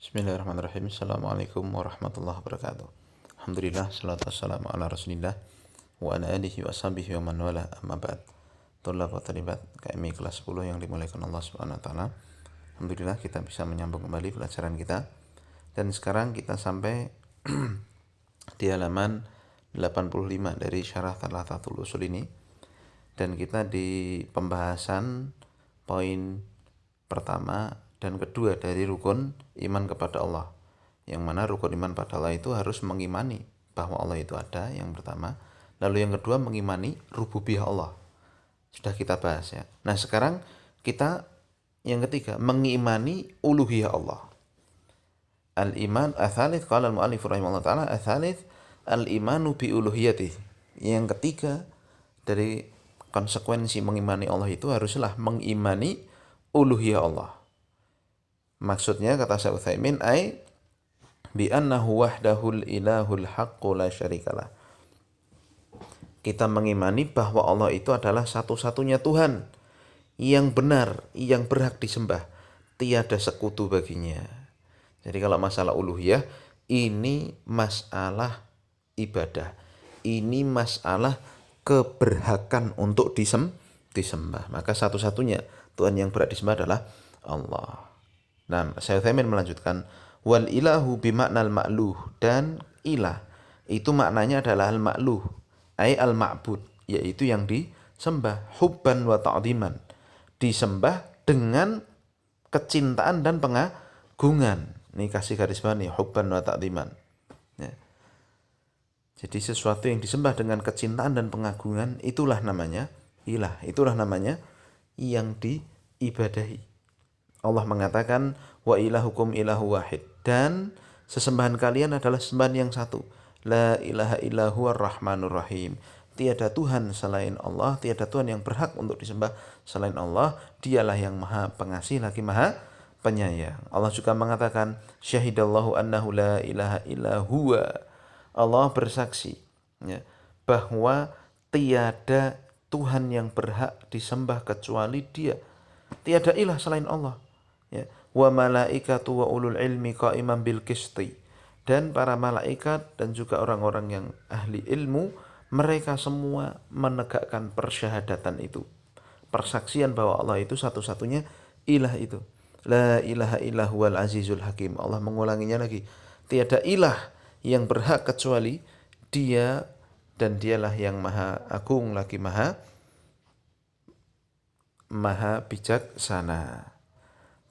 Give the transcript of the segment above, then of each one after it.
Bismillahirrahmanirrahim. Assalamualaikum warahmatullahi wabarakatuh. Alhamdulillah, salatu wassalamu ala rasulillah wa ala alihi wa sahbihi wa man wala amma ba'd. Tolak wa talibat KMI kelas 10 yang dimuliakan Allah subhanahu wa ta'ala. Alhamdulillah kita bisa menyambung kembali pelajaran kita. Dan sekarang kita sampai di halaman 85 dari syarah Thalathatul Usul ini. Dan kita di pembahasan poin pertama dan kedua dari rukun iman kepada Allah, yang mana rukun iman pada Allah itu harus mengimani bahwa Allah itu ada, yang pertama. Lalu yang kedua mengimani rububiyah Allah, sudah kita bahas ya. Nah sekarang kita yang ketiga mengimani uluhiyah Allah. Al-iman ats-tsalits qala al-mu'allif rahimahullah taala ats-tsalits al-imanu bi uluhiyatih. Yang ketiga dari konsekuensi mengimani Allah itu haruslah mengimani uluhiyah Allah. Maksudnya kata Syekh Utsaimin bi annahu wahdahul ilahul haqqu la syarikalah. Kita mengimani bahwa Allah itu adalah satu-satunya Tuhan yang benar, yang berhak disembah, tiada sekutu baginya. Jadi kalau masalah uluhiyah ini masalah ibadah. Ini masalah keberhakan untuk disembah. Maka satu-satunya Tuhan yang berhak disembah adalah Allah. Nah, Syekh Utsaimin melanjutkan wal ilahu bimaknal ma'luh, dan ilah itu maknanya adalah al ma'luh ai al ma'bud, yaitu yang disembah, hubban wa ta'dhiman, disembah dengan kecintaan dan pengagungan. Ini kasih garis bawah nih, hubban wa ta'dhiman ya. Jadi sesuatu yang disembah dengan kecintaan dan pengagungan itulah namanya ilah, itulah namanya yang diibadahi. Allah mengatakan wa ilahukum ilahu wahid, dan sesembahan kalian adalah sembahan yang satu. La ilaha illahu ar-rahmanur rahim. Tiada Tuhan selain Allah, tiada Tuhan yang berhak untuk disembah selain Allah. Dialah yang maha pengasih lagi maha penyayang. Allah juga mengatakan syahidallahu annahu la ilaha illa huwa. Allah bersaksi ya, bahwa tiada Tuhan yang berhak disembah kecuali Dia. Tiada ilah selain Allah. Ya. Wa malaikatu wa ulul ilmi qa'iman bil qisti, dan para malaikat dan juga orang-orang yang ahli ilmu, mereka semua menegakkan persyahadatan itu, persaksian bahwa Allah itu satu-satunya ilah itu. La ilaha illa huwal azizul hakim. Allah mengulanginya lagi, tiada ilah yang berhak kecuali Dia, dan Dialah yang maha agung lagi maha bijaksana.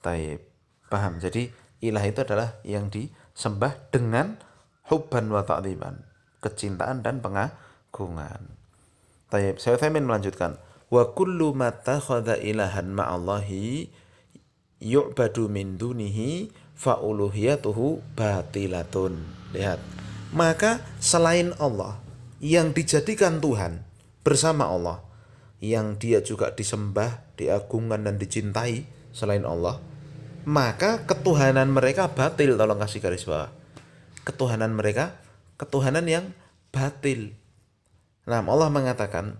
Taib. Paham? Jadi ilah itu adalah yang disembah dengan hubban wa ta'dhiban, kecintaan dan pengagungan. Taib. Saya ingin melanjutkan. Wa kullu ma takhadha ilahan ma'allahi yu'badu min dunihi fa uluhiyatuhu batilatun. Lihat. Maka selain Allah yang dijadikan Tuhan bersama Allah, yang Dia juga disembah, diagungkan dan dicintai selain Allah, maka ketuhanan mereka batil. Tolong kasih garis bawah. Ketuhanan mereka ketuhanan yang batil. Nah, Allah mengatakan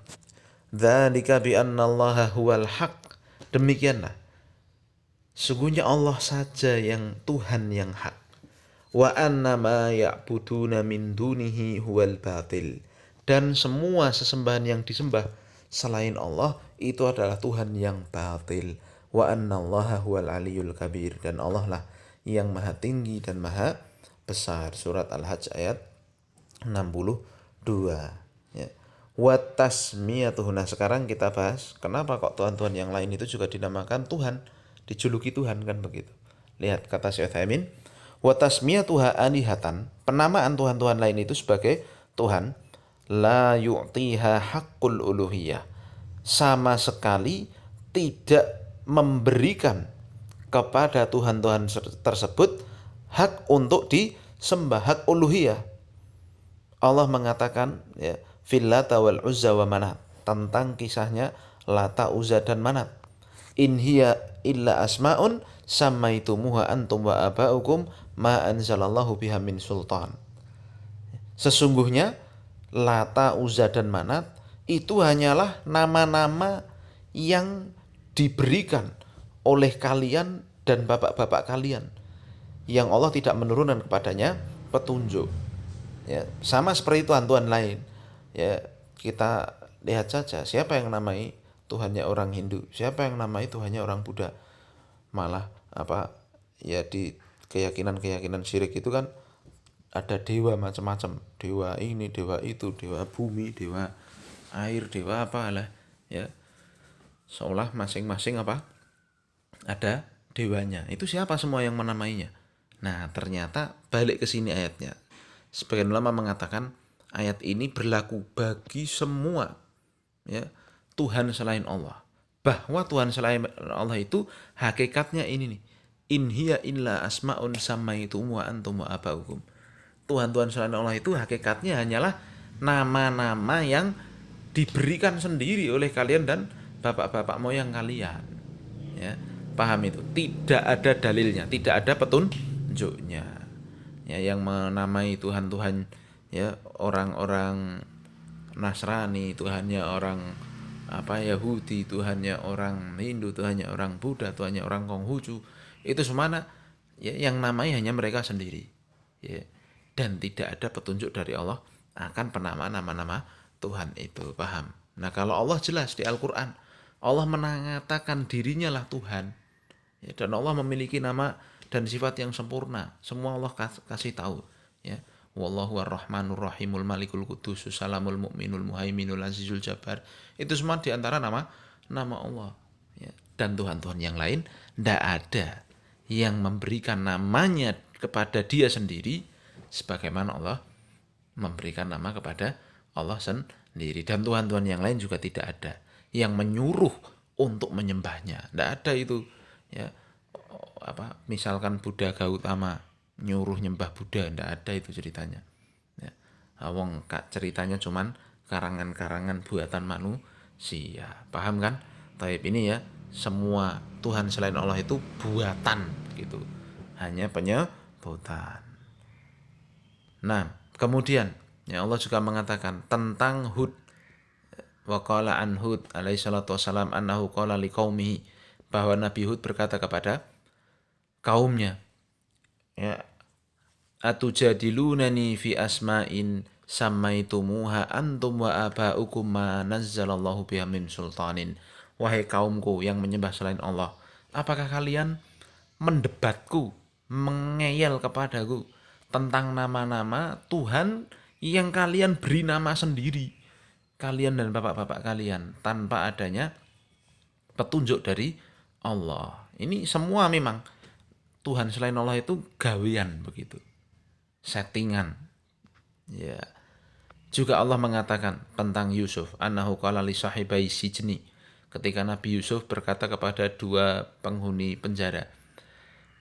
dzalika bi annallaha huwal haq. Demikianlah sungguhnya Allah saja yang Tuhan yang hak. Wa anna ma ya'buduna min dunihi huwal batil. Dan semua sesembahan yang disembah selain Allah itu adalah Tuhan yang batil. Wa annallaha huwal aliyul kabir, dan Allah lah yang maha tinggi dan maha besar. Surat Al-Hajj ayat 62 ya. Wa tasmiyatuhu. Nah sekarang kita bahas kenapa kok Tuhan-Tuhan yang lain itu juga dinamakan Tuhan, dijuluki Tuhan, kan begitu. Lihat kata Syekh Utsaimin, wa tasmiyatuha alihatan, penamaan Tuhan-Tuhan lain itu sebagai Tuhan, la yu'tiha haqqul uluhiyah, sama sekali tidak memberikan kepada Tuhan-Tuhan tersebut hak untuk disembah, hak uluhiyah. Allah mengatakan ya, fil Lata wal Uzza wa Manat, tentang kisahnya Lata, Uzza dan Manat. In hiya illa asma'un sammaitumuha antum wa aba'ukum ma anzalallahu biha min sultan. Sesungguhnya Lata, Uzza dan Manat itu hanyalah nama-nama yang diberikan oleh kalian dan bapak-bapak kalian, yang Allah tidak menurunkan kepadanya petunjuk. Ya, sama seperti Tuhan-Tuhan lain. Ya, kita lihat saja siapa yang namai Tuhannya orang Hindu, siapa yang namai Tuhannya orang Buddha. Malah apa ya di keyakinan-keyakinan syirik itu kan ada dewa macam-macam, dewa ini, dewa itu, dewa bumi, dewa air, dewa apa lah ya. Seolah masing-masing apa ada dewanya. Itu siapa semua yang menamainya? Nah, ternyata balik ke sini ayatnya. Sebagian ulama mengatakan ayat ini berlaku bagi semua ya Tuhan selain Allah. Bahwa Tuhan selain Allah itu hakikatnya ini nih. In hiya illa asmaun samaitum wa antum wa abaukum. Tuhan-Tuhan selain Allah itu hakikatnya hanyalah nama-nama yang diberikan sendiri oleh kalian dan bapak-bapak moyang kalian. Ya, paham itu? Tidak ada dalilnya, tidak ada petunjuknya. Ya, yang menamai Tuhan-Tuhan ya orang-orang Nasrani, Tuhannya orang apa Yahudi, Tuhannya orang Hindu, Tuhannya orang Buddha, Tuhannya orang Konghucu, itu semua ya, yang namanya hanya mereka sendiri. Ya. Dan tidak ada petunjuk dari Allah akan penamaan nama-nama Tuhan itu, paham? Nah, kalau Allah jelas di Al-Qur'an, Allah mengatakan dirinya lah Tuhan. Ya, dan Allah memiliki nama dan sifat yang sempurna. Semua Allah kasih tahu, ya. Wallahu ar-Rahmanur Rahimul Malikul Qudus Salamul Mu'minul Muhaiminul Azizul Jabbar. Itu semua diantara nama Allah, ya. Dan Tuhan-Tuhan yang lain tidak ada yang memberikan namanya kepada dia sendiri sebagaimana Allah memberikan nama kepada Allah sendiri. Dan Tuhan-Tuhan yang lain juga tidak ada yang menyuruh untuk menyembahnya. Tidak ada itu, ya. Apa misalkan Buddha Gautama nyuruh nyembah Buddha, tidak ada itu ceritanya, ya. Wong ceritanya cuman karangan-karangan buatan manusia, paham kan? Taib ini ya, semua Tuhan selain Allah itu buatan gitu, hanya penyebutan. Nah, kemudian ya Allah juga mengatakan tentang Hud, wa qala an Hud alaihi salatu wassalam annahu qala liqaumihi, bahwa Nabi Hud berkata kepada kaumnya, ya, atujadilunani fi asma'in samaitumuha antum wa aba'ukum ma nazzalallahu biha min sultanin. Wahai kaumku yang menyembah selain Allah, apakah kalian mendebatku, mengeyel kepadaku tentang nama-nama Tuhan yang kalian beri nama sendiri, kalian dan bapak-bapak kalian, tanpa adanya petunjuk dari Allah? Ini semua memang Tuhan selain Allah itu gawean begitu, settingan. Ya. Juga Allah mengatakan tentang Yusuf, annahu qala li sahibai sijni, ketika Nabi Yusuf berkata kepada dua penghuni penjara,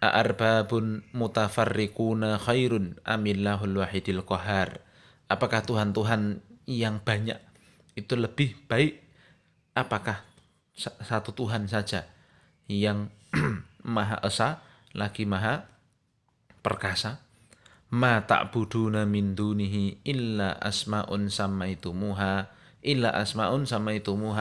a'arbabun mutafarriquna khairun amillahul wahidil qahar. Apakah Tuhan-Tuhan yang banyak itu lebih baik? Apakah satu Tuhan saja yang Maha Esa lagi Maha Perkasa? Ma ta'buduna min dunihi illa asma'un samaitumuha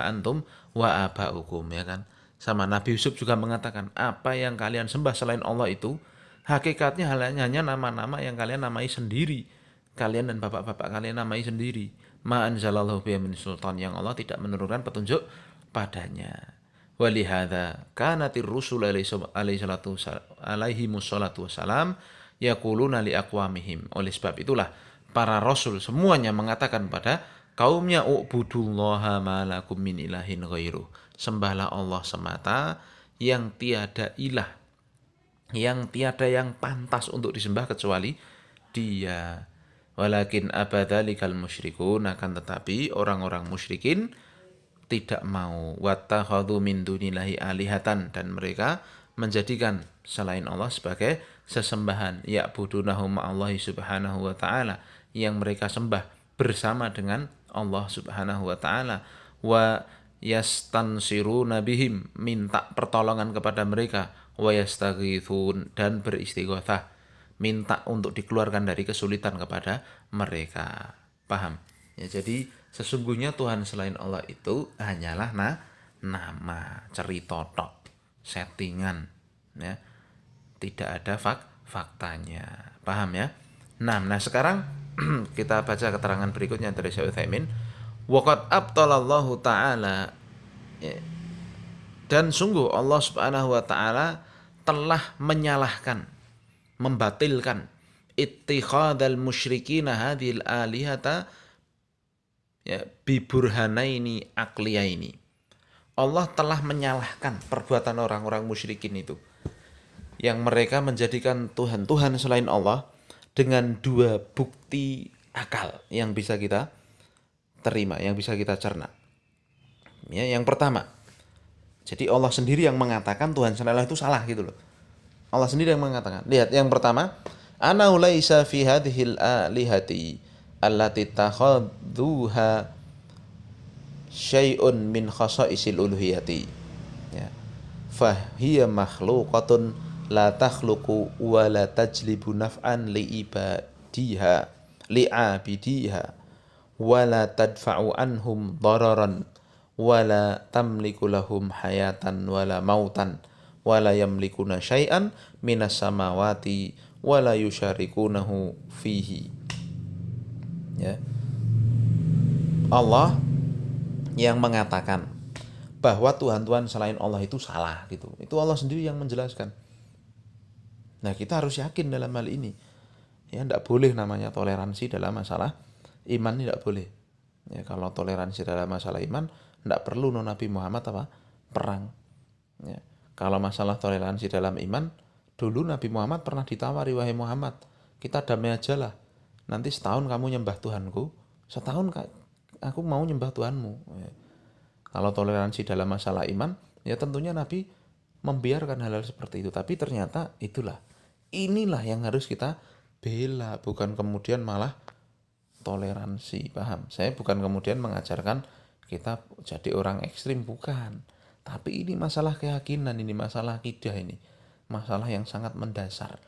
antum wa aba'ukum, ya kan? Sama Nabi Yusuf juga mengatakan, apa yang kalian sembah selain Allah itu hakikatnya hanya nama-nama yang kalian namai sendiri, kalian dan bapak-bapak kalian namai sendiri. Ma anzalallahu biha min sultan, yang Allah tidak menurunkan petunjuk padanya. Walihada kanatir rusul alaihi musallatu wassalam yaquluna li aqwamihim. Oleh sebab itulah para rasul semuanya mengatakan pada kaumnya, ubudullaha ma lakum min ilahin ghairuh. Sembahlah Allah semata yang tiada ilah, yang tiada yang pantas untuk disembah kecuali Dia. Walakin abadzalikal musyrikun, akan tetapi orang-orang musyrikin tidak mau, wattakhadhu min dunillahi alihatan, dan mereka menjadikan selain Allah sebagai sesembahan, ya'budunahu ma'allahi subhanahu wa ta'ala, yang mereka sembah bersama dengan Allah subhanahu wa ta'ala, wa yastansiruna bihim, minta pertolongan kepada mereka, wa yastaghithun, dan beristighatsah, minta untuk dikeluarkan dari kesulitan kepada mereka. Paham? Ya, jadi sesungguhnya Tuhan selain Allah itu hanyalah nama, cerita tok, settingan, ya. Tidak ada faktanya. Paham ya? Nah sekarang kita baca keterangan berikutnya dari Syekh Utsaimin. Waqad abtalallahu ta'ala, dan sungguh Allah Subhanahu wa taala telah menyalahkan, membatilkan ittikhadal musyrikina hadhil alihata ya biburhanaini aqliyaini. Allah telah menyalahkan perbuatan orang-orang musyrikin itu yang mereka menjadikan Tuhan-Tuhan selain Allah dengan dua bukti akal yang bisa kita terima, yang bisa kita cerna. Ya, yang pertama, jadi Allah sendiri yang mengatakan Tuhan selain Allah itu salah gitu loh. Allah sendiri yang mengatakan. Lihat yang pertama, ana laisa fi hadhil alihati allati takhadduha syai'un min khasaisil uluhiyati. Ya. Fahiya makhluqatun la takhluqu wa la tajlibu naf'an li ibadiha li abidiha wa la tadfa'u anhum dararan wa la tamliku lahum hayatan wa la mautan wa la yamlikuna syai'an minas samawati wa la yusyarikunahu fihi. Ya. Allah yang mengatakan bahwa Tuhan-Tuhan selain Allah itu salah gitu. Itu Allah sendiri yang menjelaskan. Nah, kita harus yakin dalam hal ini. Ya, tidak boleh namanya toleransi dalam masalah iman, tidak boleh. Ya, kalau toleransi dalam masalah iman, tidak perlu Nabi Muhammad perang. Ya. Kalau masalah toleransi dalam iman, dulu Nabi Muhammad pernah ditawari, wahai Muhammad, kita damai aja lah. Nanti setahun kamu nyembah Tuhanku, setahun aku mau nyembah Tuhanmu. Ya. Kalau toleransi dalam masalah iman, ya tentunya Nabi membiarkan hal-hal seperti itu. Tapi ternyata inilah yang harus kita bela, bukan kemudian malah toleransi. Paham? Saya bukan kemudian mengajarkan kita jadi orang ekstrim, bukan. Tapi ini masalah keyakinan, ini masalah akidah, ini masalah yang sangat mendasar.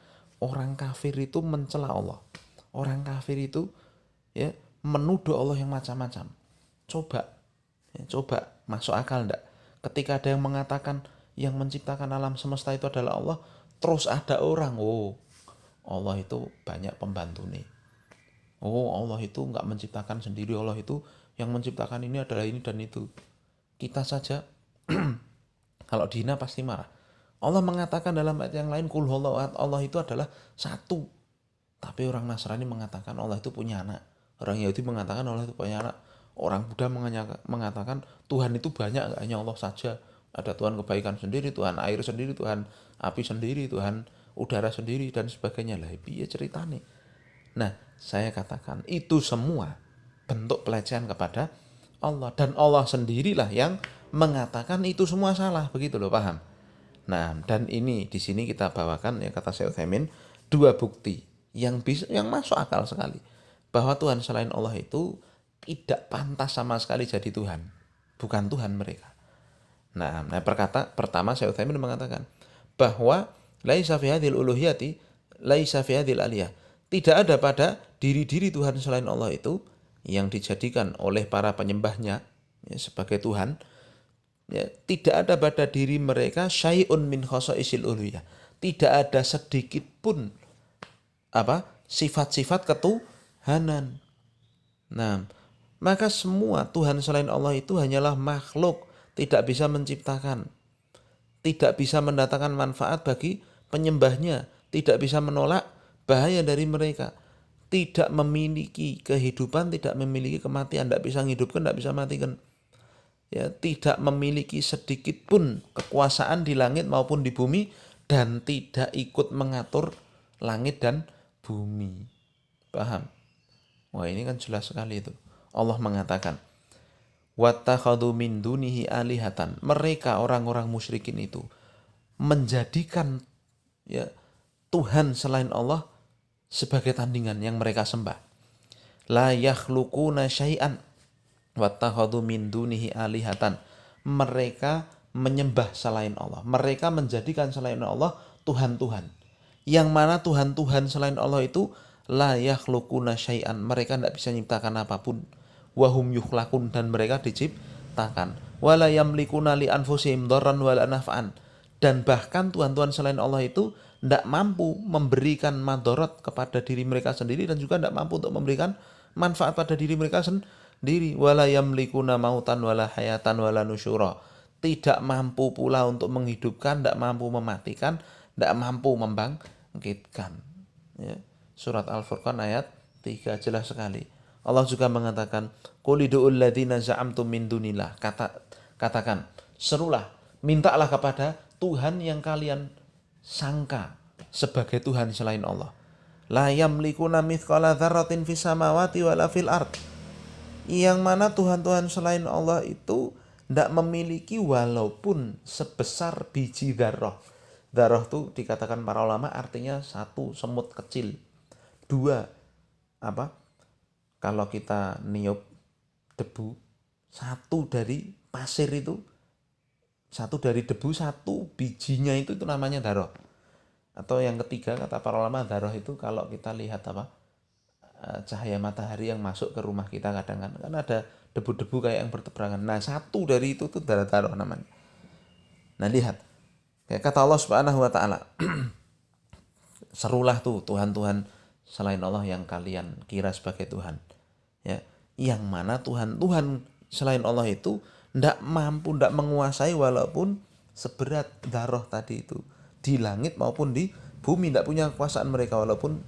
Orang kafir itu mencela Allah. Orang kafir itu ya menuduh Allah yang macam-macam. Coba masuk akal enggak? Ketika ada yang mengatakan yang menciptakan alam semesta itu adalah Allah, terus ada orang, Allah itu banyak pembantu nih. Allah itu enggak menciptakan sendiri, Allah itu yang menciptakan ini adalah ini dan itu. Kita saja kalau dihina pasti marah. Allah mengatakan dalam ayat yang lain, Qul huwallahu ahad, Allah itu adalah satu. Tapi orang Nasrani mengatakan Allah itu punya anak. Orang Yahudi mengatakan Allah itu punya anak. Orang Buddha mengatakan Tuhan itu banyak, gak hanya Allah saja. Ada Tuhan kebaikan sendiri, Tuhan air sendiri, Tuhan api sendiri, Tuhan udara sendiri, dan sebagainya. Lah, piye ceritane? Nah, saya katakan itu semua bentuk pelecehan kepada Allah. Dan Allah sendirilah yang mengatakan itu semua salah. Begitu loh, paham? Nah, dan ini di sini kita bawakan, ya kata Syekh Utsaimin, dua bukti yang masuk akal sekali. Bahwa Tuhan selain Allah itu tidak pantas sama sekali jadi Tuhan. Bukan Tuhan mereka. Nah pertama Syekh Utsaimin mengatakan bahwa laisa fi hadhil uluhiyati laisa fi hadhil aliyah. Tidak ada pada diri-diri Tuhan selain Allah itu yang dijadikan oleh para penyembahnya ya, sebagai Tuhan. Ya, tidak ada pada diri mereka syai'un min khasaisil uluhiyah. Tidak ada sedikit pun sifat-sifat ketuhanan. Nah, maka semua Tuhan selain Allah itu hanyalah makhluk, tidak bisa menciptakan, tidak bisa mendatangkan manfaat bagi penyembahnya, tidak bisa menolak bahaya dari mereka, tidak memiliki kehidupan, tidak memiliki kematian, tidak bisa menghidupkan, tidak bisa matikan. Ya, tidak memiliki sedikit pun kekuasaan di langit maupun di bumi, dan tidak ikut mengatur langit dan bumi. Paham? Wah, ini kan jelas sekali itu. Allah mengatakan, wattakhadhu min dunihi alihatan. Mereka orang-orang musyrikin itu menjadikan ya Tuhan selain Allah sebagai tandingan yang mereka sembah. La yakhluquna syai'an wattakhadhu min dunihi alihatan. Mereka menyembah selain Allah. Mereka menjadikan selain Allah Tuhan-Tuhan. Yang mana Tuhan-Tuhan selain Allah itu la yakhluquna syai'an. Mereka tidak bisa menciptakan apapun. Wahum yukhlaqun, dan mereka diciptakan. Wala yamlikuna li anfusihim dharran wala naf'an. Dan bahkan Tuhan-Tuhan selain Allah itu tidak mampu memberikan madorot kepada diri mereka sendiri dan juga tidak mampu untuk memberikan manfaat pada diri mereka sendiri. Wala yamlikuna mautan wala hayatan wala nusyura. Tidak mampu pula untuk menghidupkan, tidak mampu mematikan, tidak mampu membangkitkan. Ya. Surat Al-Furqan ayat 3 jelas sekali. Allah juga mengatakan, "Qul ud'ul ladzina za'amtum min dunillah." Katakan, serulah, mintalah kepada Tuhan yang kalian sangka sebagai Tuhan selain Allah. La yamlikuna mithqala dzarratin fis samawati wala fil ard. Yang mana Tuhan-Tuhan selain Allah itu tidak memiliki walaupun sebesar biji dzarrah. Dzarrah itu dikatakan para ulama artinya satu semut kecil. Dua, kalau kita niup debu, satu dari pasir itu, satu dari debu, satu bijinya itu namanya dzarrah. Atau yang ketiga kata para ulama, dzarrah itu kalau kita lihat cahaya matahari yang masuk ke rumah kita kadang kan ada debu-debu kayak yang bertebarangan. Nah, satu dari itu tuh dzarrah namanya. Nah, lihat. Kayak kata Allah Subhanahu wa taala, serulah tuh Tuhan-Tuhan selain Allah yang kalian kira sebagai Tuhan. Ya, yang mana Tuhan selain Allah itu tidak mampu, tidak menguasai walaupun seberat dzarrah tadi itu di langit maupun di bumi, tidak punya kekuasaan mereka walaupun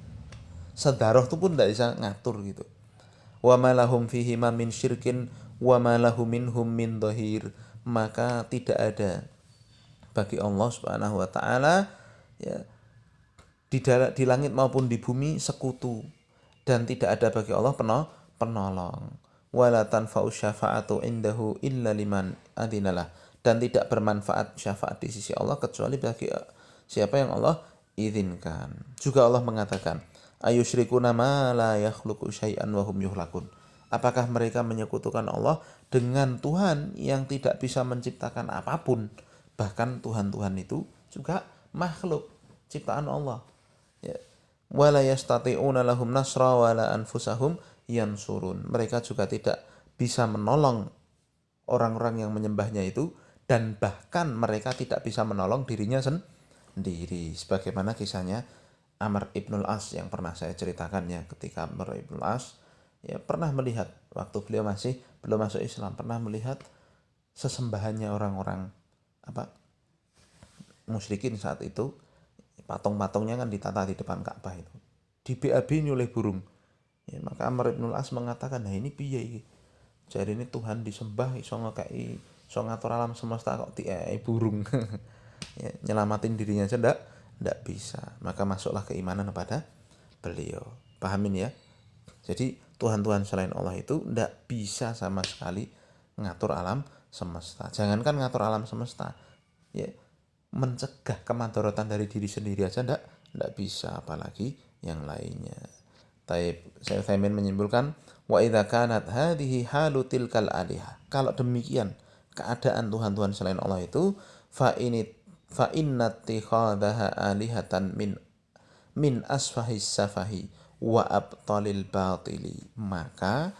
sedaroh itu pun tidak bisa ngatur gitu. Wa malahum fihi ma min syirkin wa malahum minhum min dhahir. Maka tidak ada bagi Allah Subhanahu wa taala ya di langit maupun di bumi sekutu, dan tidak ada bagi Allah penolong. Wala tanfa'u syafa'atu indahu illa liman adinalah. Dan tidak bermanfaat syafaat di sisi Allah kecuali bagi siapa yang Allah izinkan. Juga Allah mengatakan, ayusyrikuna ma la yakhluqu syai'an wa hum yuhlakun. Apakah mereka menyekutukan Allah dengan Tuhan yang tidak bisa menciptakan apapun? Bahkan Tuhan-Tuhan itu juga makhluk ciptaan Allah. Ya. Wala yastati'una lahum nasra wala anfusahum yansurun. Mereka juga tidak bisa menolong orang-orang yang menyembahnya itu, dan bahkan mereka tidak bisa menolong dirinya sendiri. Sebagaimana kisahnya Amr ibnul As yang pernah saya ceritakan ya, ketika Amr ibnul As ya pernah melihat waktu beliau masih belum masuk Islam, pernah melihat sesembahannya orang-orang musyrikin saat itu. Patung-patungnya kan ditata di depan Ka'bah itu, di BAB oleh burung ya. Maka Amr ibnul As mengatakan, nah ini piye iki, jadi ini Tuhan disembah iso ngekei, iso ngatur alam semesta kok diai burung. Ya, nyelamatin dirinya aja ndak bisa. Maka masuklah keimanan kepada beliau. Pahamin ya. Jadi Tuhan-Tuhan selain Allah itu ndak bisa sama sekali ngatur alam semesta. Jangankan ngatur alam semesta, ya mencegah kemadharatan dari diri sendiri aja ndak bisa, apalagi yang lainnya. Taib Syaikhul menyimpulkan, wa idza kanat hadhihi halu tilkal alihah. Kalau demikian keadaan Tuhan-Tuhan selain Allah itu, fa inna ittikhadhaha alihatan min asfahis safahi wa abtalil batili. Maka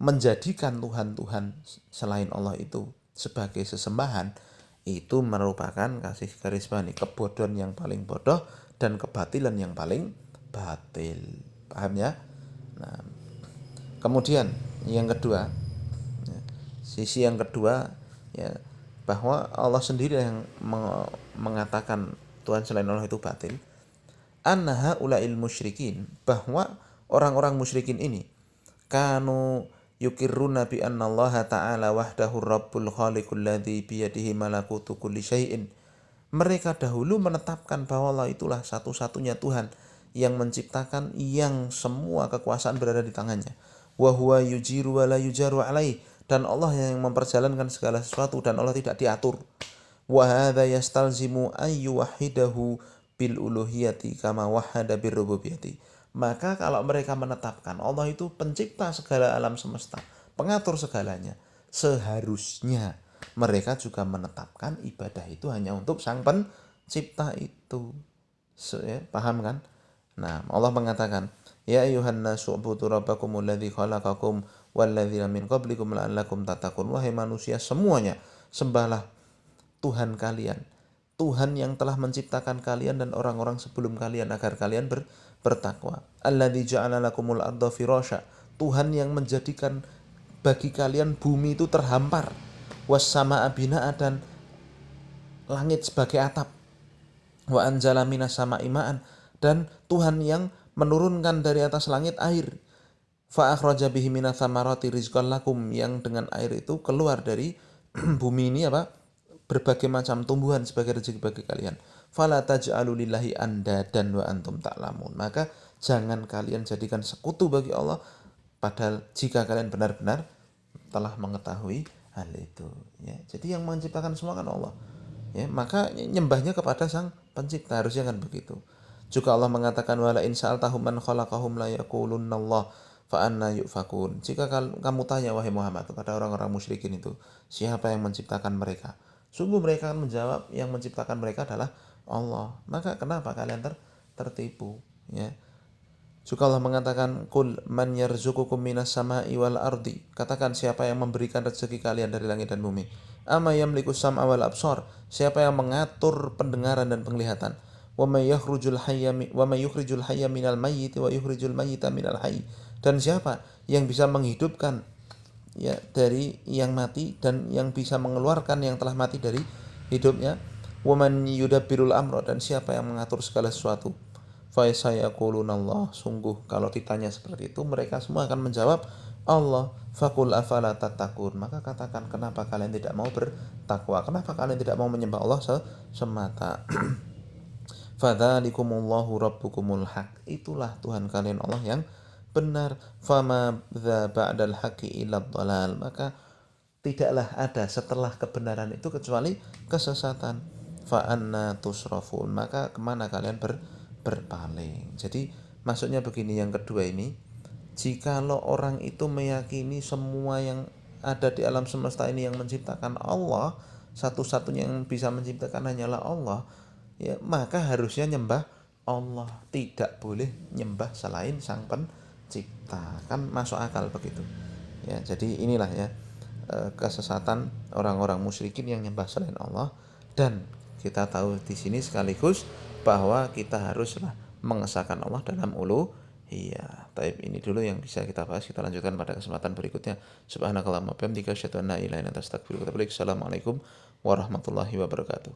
menjadikan Tuhan-Tuhan selain Allah itu sebagai sesembahan itu merupakan kasih garis bawah kebodohan yang paling bodoh dan kebatilan yang paling batil. Paham ya? Nah, kemudian yang kedua, sisi yang kedua ya, bahwa Allah sendiri yang mengatakan Tuhan selain Allah itu batil. Annaha ulail musyrikin, bahwa orang-orang musyrikin ini kanu yukirruna bi anna Allah ta'ala wahdahu rabbul khaliqul ladzi biyadihi malakutu kulli syai'in. Mereka dahulu menetapkan bahwa Allah itulah satu-satunya Tuhan yang menciptakan, yang semua kekuasaan berada di tangannya. Wa huwa yujiru wa la yujaru alaih, dan Allah yang memperjalankan segala sesuatu dan Allah tidak diatur. Wa hadza yastalzimu ayyu wahidahu bil uluhiyati kama wahada bir rububiyyati. Maka kalau mereka menetapkan Allah itu pencipta segala alam semesta, pengatur segalanya, seharusnya mereka juga menetapkan ibadah itu hanya untuk sang pencipta itu. Ya, paham kan? Nah, Allah mengatakan, ya ayuhan nasu ubudu rabbakumul ladzi khalaqakum walladzina min qablikum la'allakum tattaqun. Wahai manusia semuanya, sembahlah Tuhan kalian, Tuhan yang telah menciptakan kalian dan orang-orang sebelum kalian agar kalian bertakwa. Alladzi ja'ala lakumul arda firasya. Tuhan yang menjadikan bagi kalian bumi itu terhampar. Was sama'a bina'a, dan langit sebagai atap. Wa anzala minas sama'i ma'an, dan Tuhan yang menurunkan dari atas langit air. Fa akhraja bihi minas samarati rizqan lakum, yang dengan air itu keluar dari bumi ini berbagai macam tumbuhan sebagai rezeki bagi kalian. Fala taj'alu lillahi andadan wa antum ta'lamun. Maka jangan kalian jadikan sekutu bagi Allah, padahal jika kalian benar-benar telah mengetahui hal itu. Ya, jadi yang menciptakan semua kan Allah. Ya, maka nyembahnya kepada Sang Pencipta, harusnya kan begitu. Juga Allah mengatakan wala in sa'altahum man khalaqahum la yaqulunallah fa anna yufakun. Jika kamu tanya wahai Muhammad kepada orang-orang musyrikin itu, siapa yang menciptakan mereka? Sungguh mereka akan menjawab yang menciptakan mereka adalah Allah. Maka kenapa kalian tertipu? Ya. Juga Allah mengatakan kul man yarzuqukum minas sama'i wal ardi. Katakan siapa yang memberikan rezeki kalian dari langit dan bumi. Ama yamliku sam'a wal absar. Siapa yang mengatur pendengaran dan penglihatan. Wa may yukhrijul hayya minal mayyit wa yukhrijul mayyita minal hayy. Dan siapa yang bisa menghidupkan ya dari yang mati dan yang bisa mengeluarkan yang telah mati dari hidupnya. Wa man yudabbirul amra, dan siapa yang mengatur segala sesuatu. Fa sayaqulunallah. Sungguh kalau ditanya seperti itu mereka semua akan menjawab Allah. Faqul afala tattaqun. Maka katakan, kenapa kalian tidak mau bertakwa? Kenapa kalian tidak mau menyembah Allah semata? Fadzalikumullahu rabbukumul haq. Itulah Tuhan kalian Allah yang benar. Fama dza ba'dal haqqi illa dhalal. Maka tidaklah ada setelah kebenaran itu kecuali kesesatan. Fa anna tusrafun. Maka kemana kalian berpaling? Jadi maksudnya begini, yang kedua ini, jikalau orang itu meyakini semua yang ada di alam semesta ini yang menciptakan Allah, satu-satunya yang bisa menciptakan hanyalah Allah, ya maka harusnya nyembah Allah, tidak boleh nyembah selain Sang Pencipta. Kan masuk akal begitu. Ya, jadi inilah ya kesesatan orang-orang musyrikin yang nyembah selain Allah. Dan kita tahu di sini sekaligus bahwa kita haruslah mengesahkan Allah dalam uluhiyah. Taib, ini dulu yang bisa kita bahas. Kita lanjutkan pada kesempatan berikutnya. Subhanakallahumma wa bihamdika asyhadu an la ilaha illa anta astaghfiruka wa atubu ilaik. Assalamualaikum warahmatullahi wabarakatuh.